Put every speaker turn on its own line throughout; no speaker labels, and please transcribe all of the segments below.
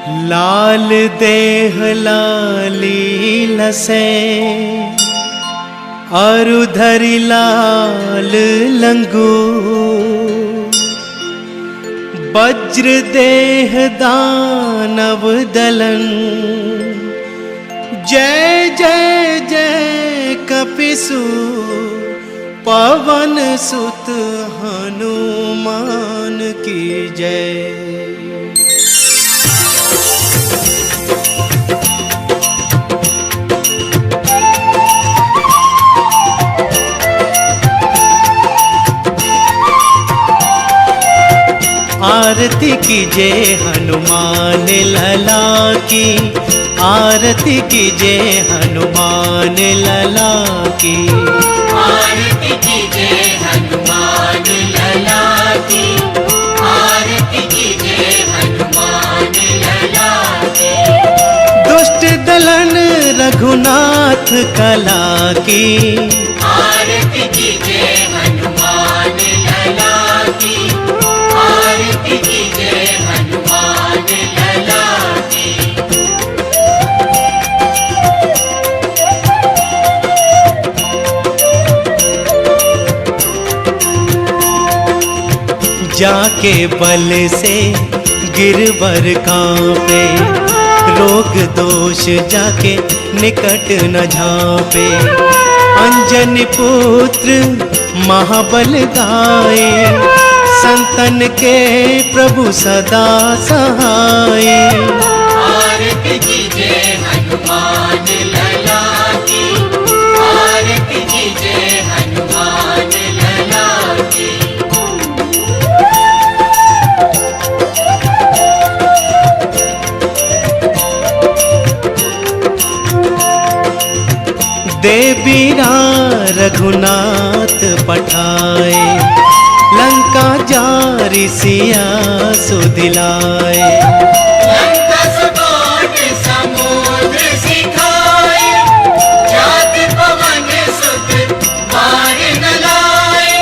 लाल देह लाली लसे अरुधरि लाल लंगूर। वज्र देह दानव दलन जय जय जय कपिसूर। पवन सुत हनुमान की जय। आरती कीजे हनुमान लला की, आरती कीजे हनुमान लला की।
आरती कीजे हनुमान लला की, आरती कीजे हनुमान लला की।
दुष्ट दलन रघुनाथ कला की,
आरती कीजे हनुमान लला की, आरती कीजे हनुमान लला की।
जाके बल से गिरवर कांपे, रोग दोष जाके निकट न झांपे। अंजनी पुत्र महाबल गाए, संतन के प्रभु सदा सहाय।
आरती कीजे हनुमान लला की, आरती कीजे हनुमान लला की।
देवीरा रघुनाथ पठाए, लंका जारी सिया सुदिलाए।
लंका सुकोट समुद्र सिखाए, जात पवन सुत बार न लाए।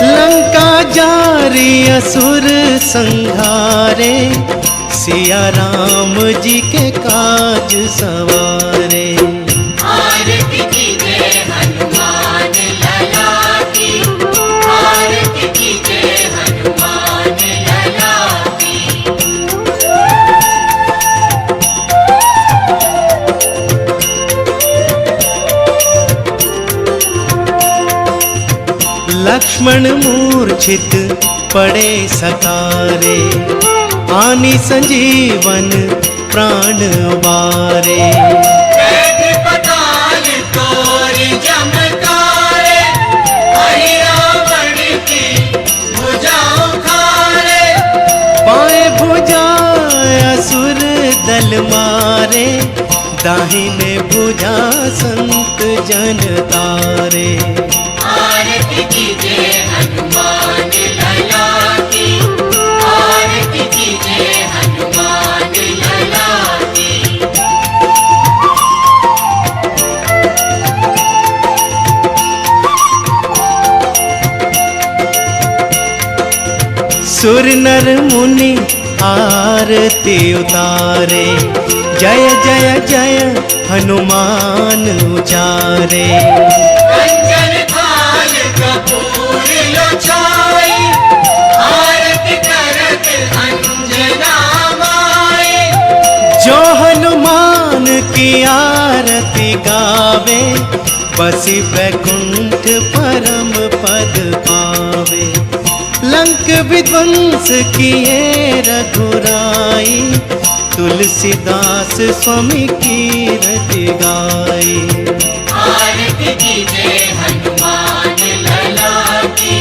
लंका जारी असुर संहारे, सिया राम जी के काज सवारे।
आरती कीजे हनुमान लला की, आरती कीजे हनुमान लला की।
लक्ष्मण मूर्छित पड़े सकारे, आनी संजीवन प्राण वारे।
पताल तोरी चमकारे, हरि रावण की भुजा उखाड़े।
बाएं भुजा असुर दल मारे, दाहिने भुजा संत जन तारे।
आरती कीजे हनुमान लला की, आरती कीजे हनुमान लला की।
सुर नर मुनि आरती उतारे, जय जय जय हनुमान उचारे।
कंचन थाल कपूर लो छाई, आरती करत अंजना माई।
जो हनुमान की आरती गावे, बसी वैकुंठ परम पद पावे। लंक विध्वंस किए रघुराई, तुलसीदास स्वामी की रति गाई।
आरती कीजे हनुमान लला की,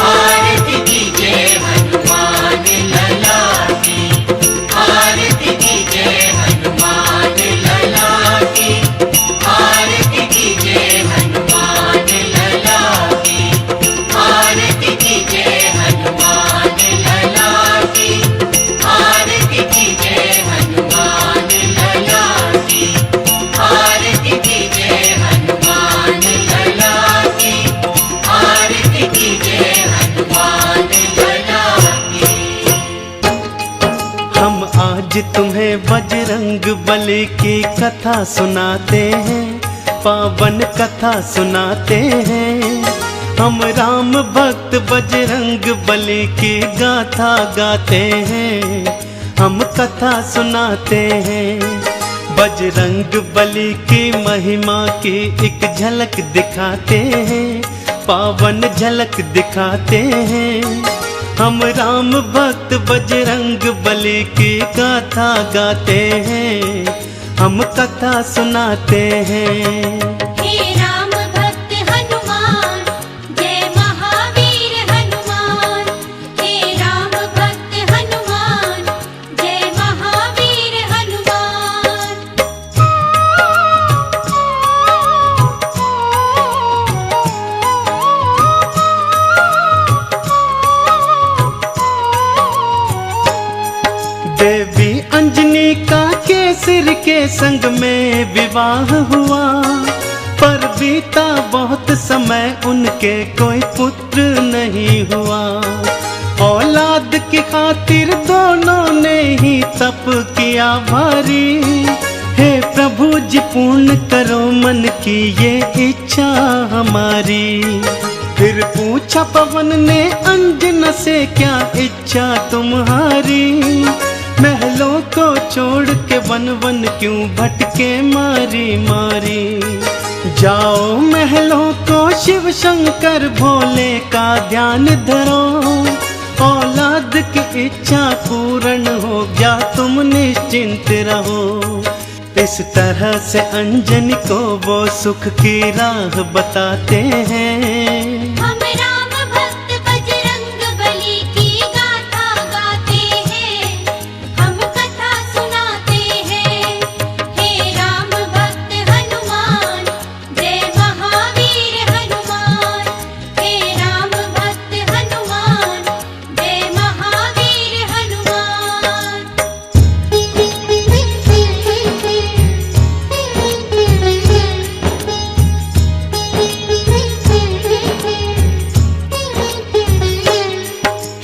आरती कीजे हनुमान लला की। आरती कीजे हनुमान लला की, आरती कीजे हनुमान लला की। आरती कीजे हनुमान लला की, आरती कीजे हनुमान लला की। आरती कीजे हनुमान लला
आज तुम्हें बजरंग बली की कथा सुनाते हैं, पावन कथा सुनाते हैं। हम राम भक्त बजरंग बली की गाथा गाते हैं, हम कथा सुनाते हैं। बजरंग बली की महिमा की एक झलक दिखाते हैं, पावन झलक दिखाते हैं। हम राम भक्त बजरंग बली की गाथा गाते हैं, हम कथा सुनाते हैं।
हे राम भक्त हनुमान, जय महावीर हनुमान। हे राम भक्त हनुमान, जय महावीर हनुमान।
देवी अंजनी का केसर के संग में विवाह हुआ, पर बीता बहुत समय उनके कोई पुत्र नहीं हुआ। औलाद की खातिर दोनों ने ही तप किया भारी। हे प्रभु जी पूर्ण करो मन की ये इच्छा हमारी। फिर पूछा पवन ने अंजना से, क्या इच्छा तुम्हारी? महलों को छोड़ के वन वन क्यों भटके मारी मारी। जाओ महलों को शिव शंकर भोले का ध्यान धरो, औलाद की इच्छा पूर्ण हो गया तुम निश्चिंत रहो। इस तरह से अंजनी को वो सुख की राह बताते हैं।
हम राम भक्त बजरंग बली की गाथा गाते हैं, हम कथा सुनाते हैं। हे राम भक्त हनुमान, जय महावीर हनुमान। हे राम भक्त हनुमान, जय महावीर हनुमान।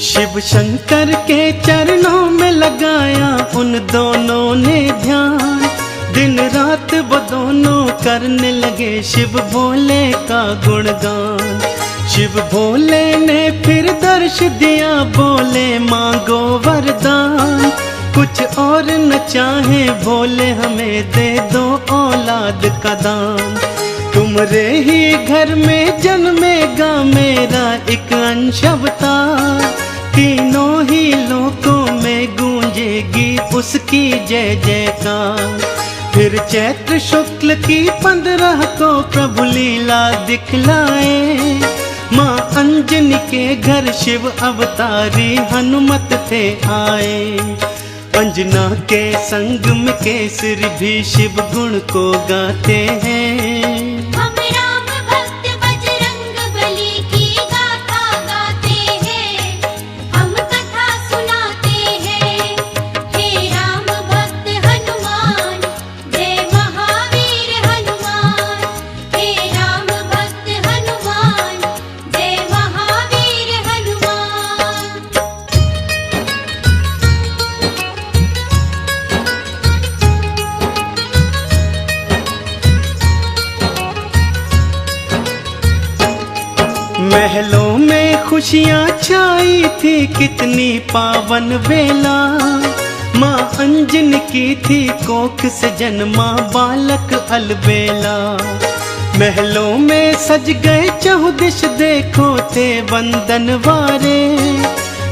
शिव शंकर के चरणों में लगाया उन दोनों ने ध्यान। दिन रात वो दोनों करने लगे शिव भोले का गुणगान। शिव भोले ने फिर दर्श दिया, बोले मांगो वरदान। कुछ और न चाहे भोले हमें दे दो औलाद का दान। तुम्हारे ही घर में जन्मेगा मेरा एक अंश अवतार। तीनों ही लोकों में गूंजेगी उसकी जय जयकार। फिर चैत्र शुक्ल की 15 को प्रभु लीला दिखलाए। माँ अंजनी के घर शिव अवतारी हनुमत थे आए। अंजना के संग में केसरी भी शिव गुण को गाते हैं।
हम राम भक्त बजरंग बली की गाथा गाते हैं, हम कथा सुनाते हैं। हे राम भक्त हनुमान, जय महावीर हनुमान। हे राम भक्त हनुमान, जय महावीर हनुमान।
महलों में खुशियाँ छाई थी, कितनी पावन बेला। माँ अंजनी की थी कोख से जन्मा बालक अलबेला। महलों में सज गए चहुदिश देखो थे बंदन वारे।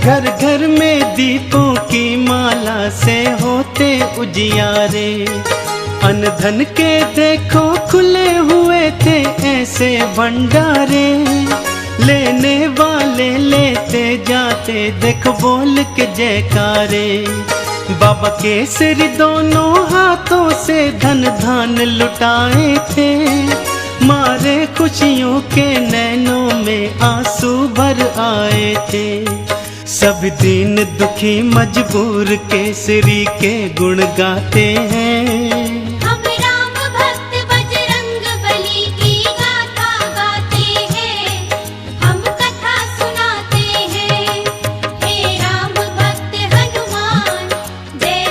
घर घर में दीपों की माला से होते उजियारे। अन्न धन के देखो खुले हुए थे ऐसे भंडारे। लेने वाले लेते जाते देखो बोल के जयकारे। बाबा केसरी दोनों हाथों से धन धान लुटाए थे। मारे खुशियों के नैनों में आंसू भर आए थे। सब दीन दुखी मजबूर केसरी के गुण गाते हैं।
हम राम भक्त बजरंग बली की गाथा गाते हैं, हम कथा सुनाते हैं। हे राम भक्त हनुमान, जय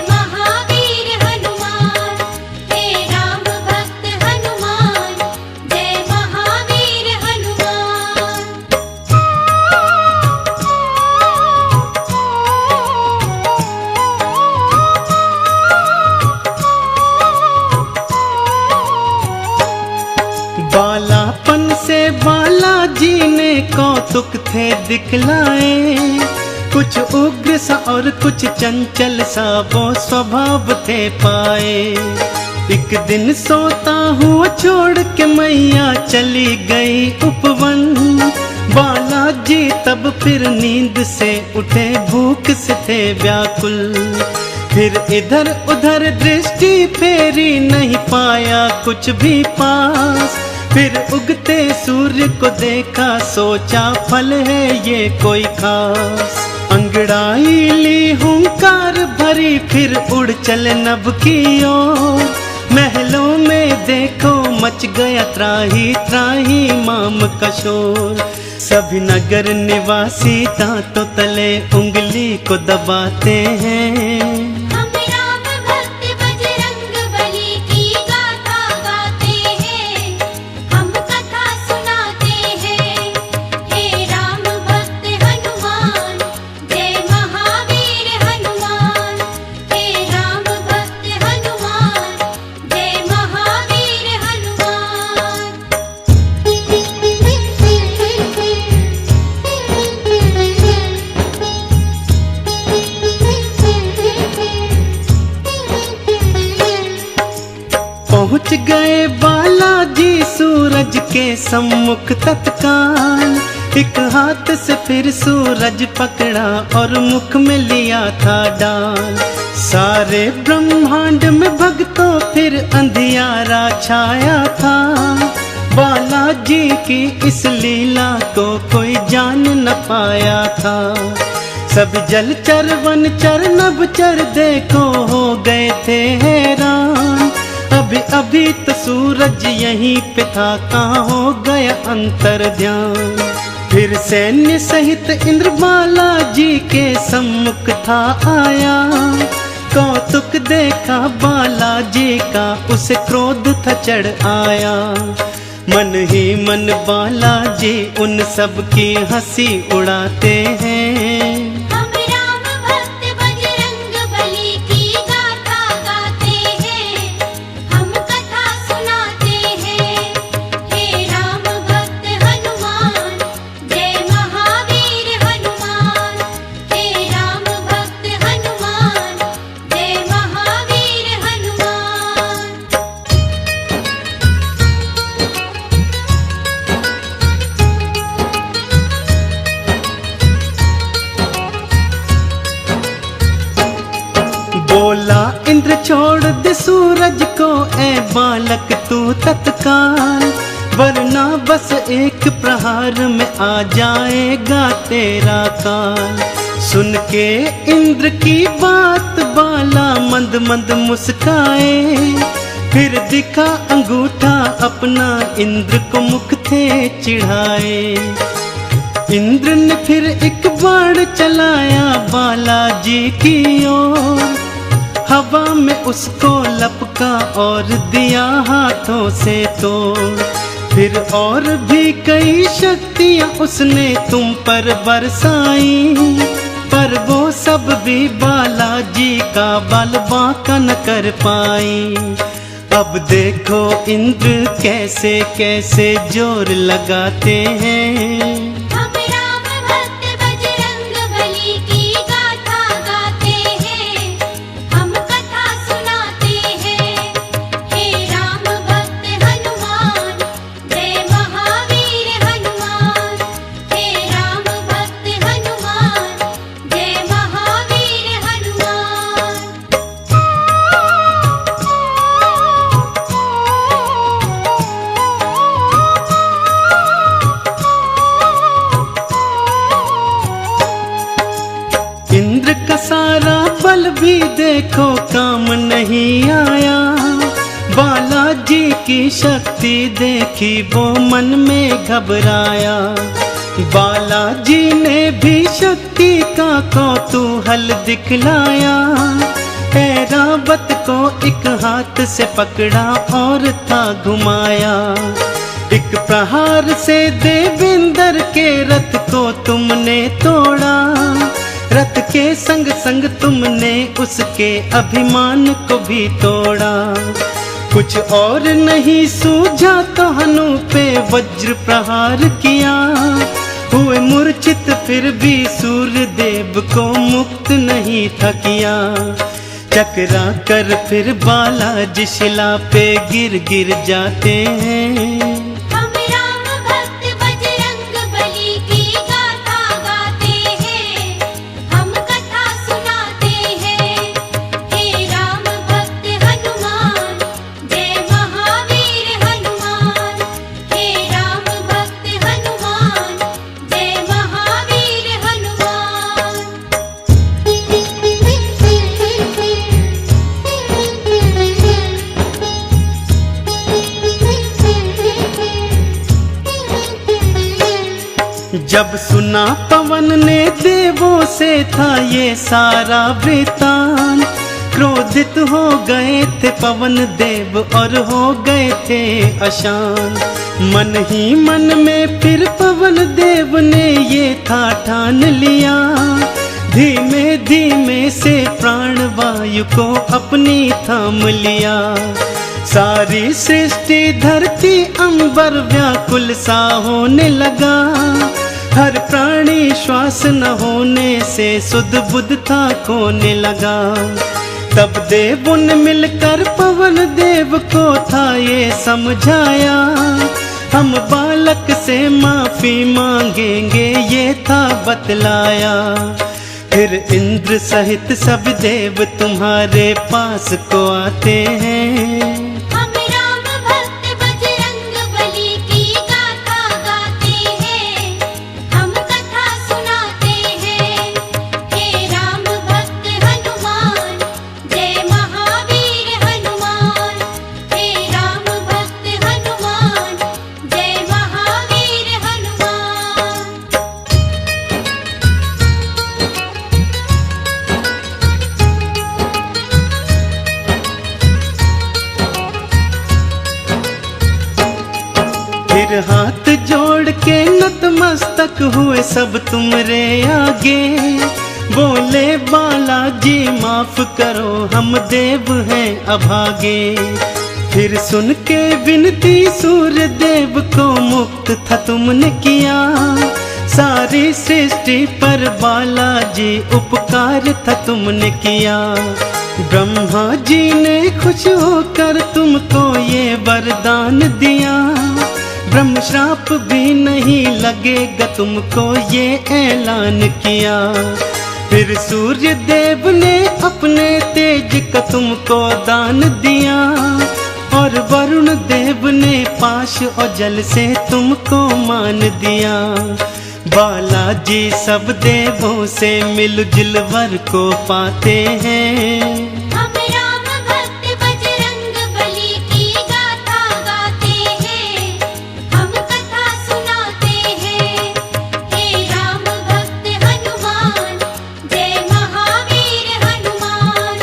कौतुक थे दिखलाए, कुछ उग्र सा और कुछ चंचल सा वो स्वभाव थे पाए। एक दिन सोता हुआ छोड़ के मैया चली गई उपवन, बालाजी तब फिर नींद से उठे, भूख से थे व्याकुल। फिर इधर उधर दृष्टि फेरी, नहीं पाया कुछ भी पास। फिर उगते सूर्य को देखा, सोचा फल है ये कोई खास। अंगड़ाई ली हुंकार भरी, फिर उड़ चले नभ की ओर। महलों में देखो मच गया त्राही त्राही माम का शोर। सभी नगर निवासी दांतों तले उंगली को दबाते हैं।
हम राम भक्त बजरंग बली की गाथा गाते हैं, हम कथा सुनाते हैं। हे राम भक्त हनुमान, जय महावीर हनुमान। हे राम भक्त हनुमान, जय महावीर हनुमान।
पहुँच गए बालाजी सूरज के सम्मुख तत्काल। एक हाथ से फिर सूरज पकड़ा और मुख में लिया था डाल। सारे ब्रह्मांड में भक्तों फिर अंधियारा छाया था। बालाजी की इस लीला को कोई जान न पाया था। सब जलचर वनचर नभचर देखो हो गए थे हैरान। अभी अभी तो सूरज यहीं पे था, कहाँ हो गया अंतर ध्यान। फिर सैन्य सहित इंद्र बालाजी के सम्मुख था आया। कौतुक देखा बालाजी का, उसे क्रोध था चढ़ आया। मन ही मन बालाजी उन सब की हंसी उड़ाते हैं।
हम राम भक्त बजरंग बली की गाथा गाते हैं, हम कथा सुनाते हैं। हे राम भक्त हनुमान, जय महावीर हनुमान। हे राम भक्त हनुमान, जय महावीर हनुमान।
बोला इंद्र छोड़ दे सूरज को, ए बालक तू तत्काल। वरना बस एक प्रहार में आ जाएगा तेरा काल। सुन के इंद्र की बात बाला मंद मंद मुस्काए। फिर दिखा अंगूठा अपना, इंद्र को मुख थे चिढ़ाए। इंद्र ने फिर एक बाण चलाया बालाजी की ओर। हवा में उसको लपका और दिया हाथों से तोड़। फिर और भी कई शक्तियां उसने तुम पर बरसाई, पर वो सब भी बालाजी का बल बांका न कर पाई। अब देखो इंद्र कैसे कैसे जोर लगाते हैं।
हम राम भक्त बजरंग बली की गाथा गाते हैं, हम कथा सुनाते हैं। हे राम भक्त हनुमान, जय महावीर हनुमान। हे राम भक्त हनुमान, जय महावीर हनुमान।
इंद्र का सारा बल भी देखो काम नहीं आया। बालाजी की शक्ति देखी वो मन में घबराया। बालाजी ने भी शक्ति का कौतूहल दिखलाया। ऐरावत को एक हाथ से पकड़ा और था घुमाया। एक प्रहार से देवेंद्र के रथ को तुमने तोड़ा। रथ के संग संग तुमने उसके अभिमान को भी तोड़ा। कुछ और नहीं सूझा तो हनु पे वज्र प्रहार किया। हुए हुए मूर्छित फिर भी सूर्य देव को मुक्त नहीं था किया। चकरा कर फिर बालाजी शिला पे गिर गिर जाते हैं।
हम राम भक्त बजरंग बली की गाथा गाते हैं, हम कथा सुनाते हैं। हे राम भक्त हनुमान, जय महावीर हनुमान। हे राम भक्त हनुमान, जय महावीर हनुमान।
जब सुना पवन ने देवों से था ये सारा वृतांत, क्रोधित हो गए थे पवन देव और हो गए थे अशांत। मन ही मन में फिर पवन देव ने ये था ठान लिया, धीमे धीमे से प्राण वायु को अपनी थाम लिया। सारी सृष्टि धरती अंबर व्याकुल सा होने लगा, हर प्राणी श्वास न होने से सुध बुध था खोने लगा। तब देवों ने मिलकर पवन देव को था ये समझाया, हम बालक से माफी मांगेंगे ये था बतलाया। फिर इंद्र सहित सब देव तुम्हारे पास को आते हैं।
हम राम भक्त बजरंग बली की गाथा गाते हैं, हम कथा सुनाते हैं। हे राम भक्त हनुमान, जय महावीर हनुमान। हे राम भक्त हनुमान, जय महावीर हनुमान।
फिर हाथ जोड़ के नतमस्तक हुए सब तुमरे आगे, बोले बालाजी माफ करो हम देव हैं अभागे। फिर सुन के विनती सूर्य देव को मुक्त था तुमने किया, सारी सृष्टि पर बालाजी उपकार था तुमने किया। ब्रह्मा जी ने खुश होकर तुमको ये वरदान दिया, ब्रह्म श्राप भी नहीं लगेगा तुमको ये ऐलान किया। फिर सूर्य देव ने अपने तेज का तुमको दान दिया, और वरुण देव ने पाश और जल से तुमको मान दिया। बालाजी सब देवों से मिलजुल वर को पाते हैं।
हम राम भक्त बजरंग बली की गाथा गाते हैं, हम कथा सुनाते हैं। हे राम भक्त हनुमान, जय महावीर हनुमान।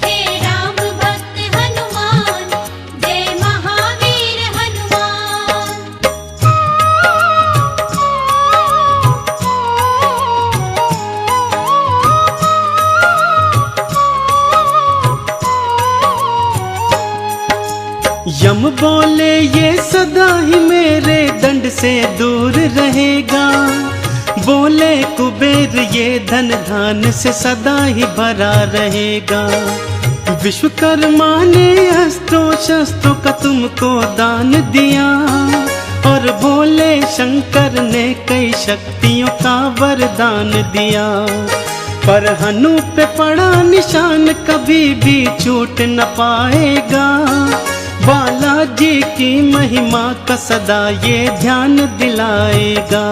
हे राम भक्त हनुमान, जय महावीर हनुमान।
यम बोले ये सदा ही मेरे दंड से दूर रहेगा, बोले कुबेर ये धन धान से सदा ही भरा रहेगा। विश्वकर्मा ने अस्त्रों शस्त्रों का तुमको दान दिया, और भोले शंकर ने कई शक्तियों का वरदान दिया। पर हनु पे पड़ा निशान कभी भी छूट न पाएगा, बालाजी की महिमा का सदा ये ध्यान दिलाएगा।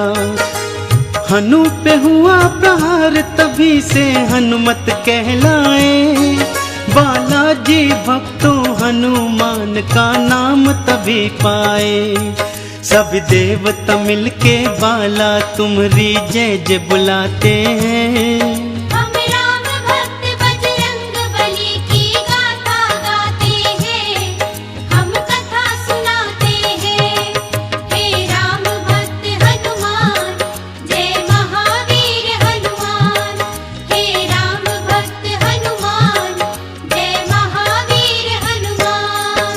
हनु पे हुआ प्रहार तभी से हनुमत कहलाए, बालाजी भक्तों हनुमान का नाम तभी पाए। सब देवता मिलके बाला तुम्हारी जय जय बुलाते हैं।
हम राम भक्त बजरंग बली की गाथा गाते हैं, हम कथा सुनाते हैं। हे राम भक्त हनुमान, जय महावीर हनुमान। हे राम भक्त हनुमान, जय महावीर हनुमान।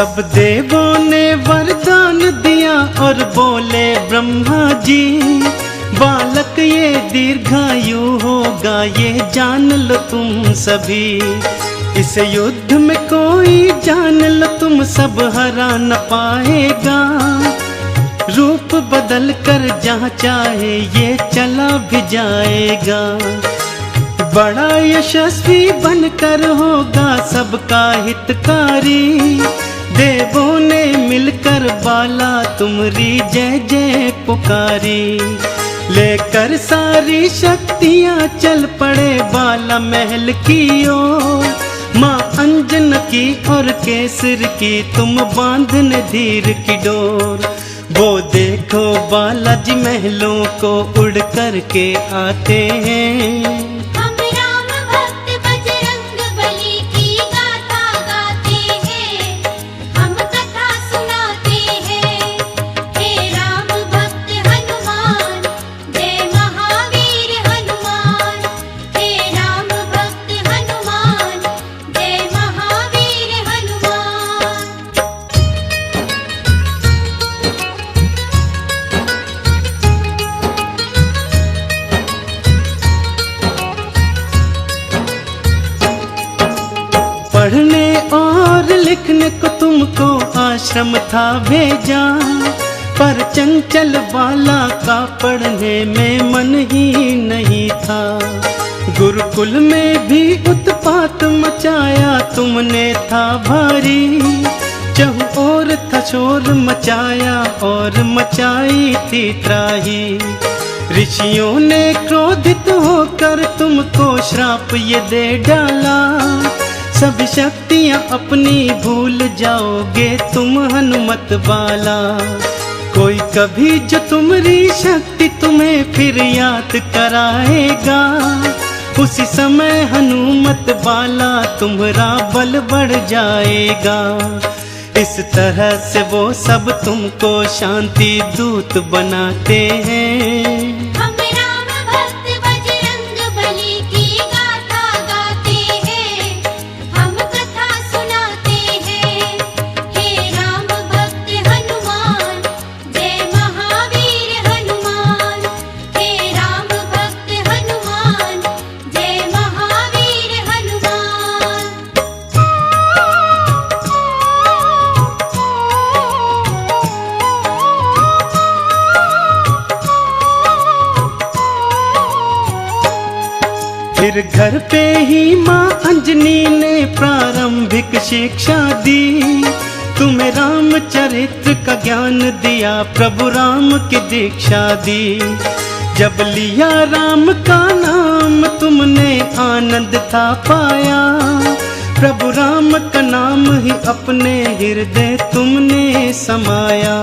सब देवों ने वरदान दिया और बोले ब्रह्मा जी, बालक ये दीर्घायु होगा, ये जान लो तुम सभी। इस युद्ध में कोई जान लो तुम सब हरा न पाएगा, रूप बदल कर जहाँ चाहे ये चला भी जाएगा। बड़ा यशस्वी बनकर होगा सबका हितकारी, देवों ने मिलकर बाला तुमरी जय जय पुकारी। लेकर सारी शक्तियाँ चल पड़े बाला महल की ओर, माँ अंजन की और केसर की तुम बांधने धीर की डोर। वो देखो बालाजी महलों को उड़ कर के आते हैं,
हम राम भक्त बजरंग बली की गाथा गाते हैं, हम कथा सुनाते हैं। हे राम भक्त हनुमान, जय महावीर हनुमान। हे राम भक्त हनुमान, जय महावीर हनुमान।
पढ़ने और लिखने को तुमको आश्रम था भेजा, पर चंचल बाला का पढ़ने में मन ही नहीं था। गुरुकुल में भी उत्पात मचाया तुमने था भारी, चहु ओर था शोर मचाया और मचाई थी त्राही। ऋषियों ने क्रोधित होकर तुमको श्राप ये दे डाला, सभी शक्तियाँ अपनी भूल जाओगे तुम हनुमत बाला। कोई कभी जो तुम्हारी शक्ति तुम्हें फिर याद कराएगा, उसी समय हनुमत बाला तुम्हारा बल बढ़ जाएगा। इस तरह से वो सब तुमको शांति दूत बनाते हैं।
हम राम भक्त बजरंग बली की गाथा गाते हैं, हम कथा सुनाते हैं। हे राम भक्त हनुमान, जय महावीर हनुमान। हे राम भक्त हनुमान, जय महावीर हनुमान।
फिर घर पे ही माँ अंजनी ने प्रारंभिक शिक्षा दी, तुम्हें रामचरित्र का ज्ञान दिया, प्रभु राम की दीक्षा दी। जब लिया राम का नाम तुमने आनंद था पाया, प्रभु राम का नाम ही अपने हृदय तुमने समाया।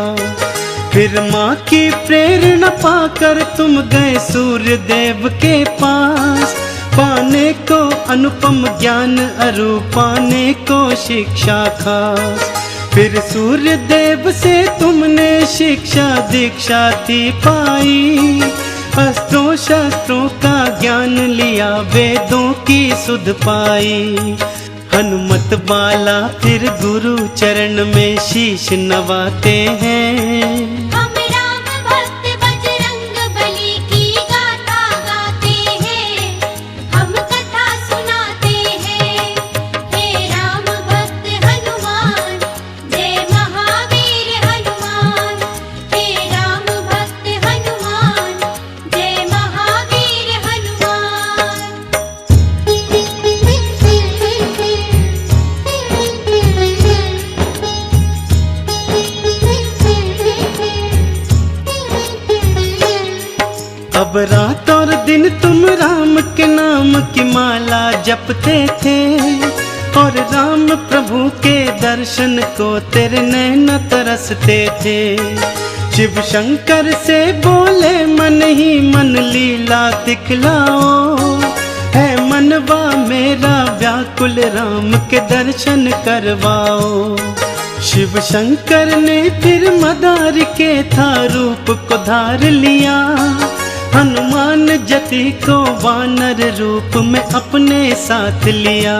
फिर माँ की प्रेरणा पाकर तुम गए सूर्य देव के पास, पाने को अनुपम ज्ञान अरु पाने को शिक्षा खास। फिर सूर्य देव से तुमने शिक्षा दीक्षा थी पाई, अस्त्रों शस्त्रों का ज्ञान लिया, वेदों की सुध पाई। हनुमत बाला फिर गुरु चरण में शीश नवाते हैं।
हम राम भक्त बजरंग बली की गाथा गाते हैं, हम कथा सुनाते हैं। हे राम भक्त हनुमान, जय महावीर हनुमान। हे राम भक्त हनुमान, जय महावीर हनुमान।
अब रात और दिन तुम राम के नाम की माला जपते थे, और राम प्रभु के दर्शन को तेरे नैन तरसते थे। शिव शंकर से बोले मन ही मन लीला दिखलाओ, है मनवा मेरा व्याकुल राम के दर्शन करवाओ। शिव शंकर ने फिर मदार के था रूप को धार लिया, हनुमान जति को वानर रूप में अपने साथ लिया।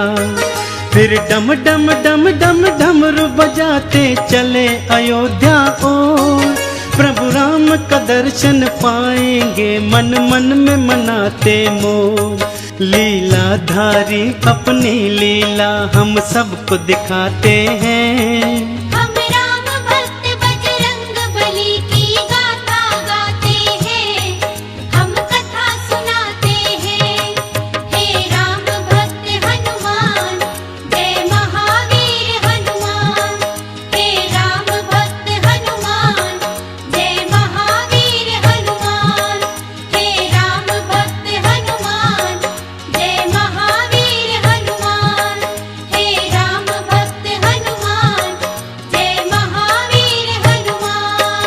फिर डम डम डम डम डमरू बजाते चले अयोध्या ओर। प्रभु राम का दर्शन पाएंगे मन मन में मनाते मोर। लीलाधारी अपनी लीला हम सबको दिखाते हैं।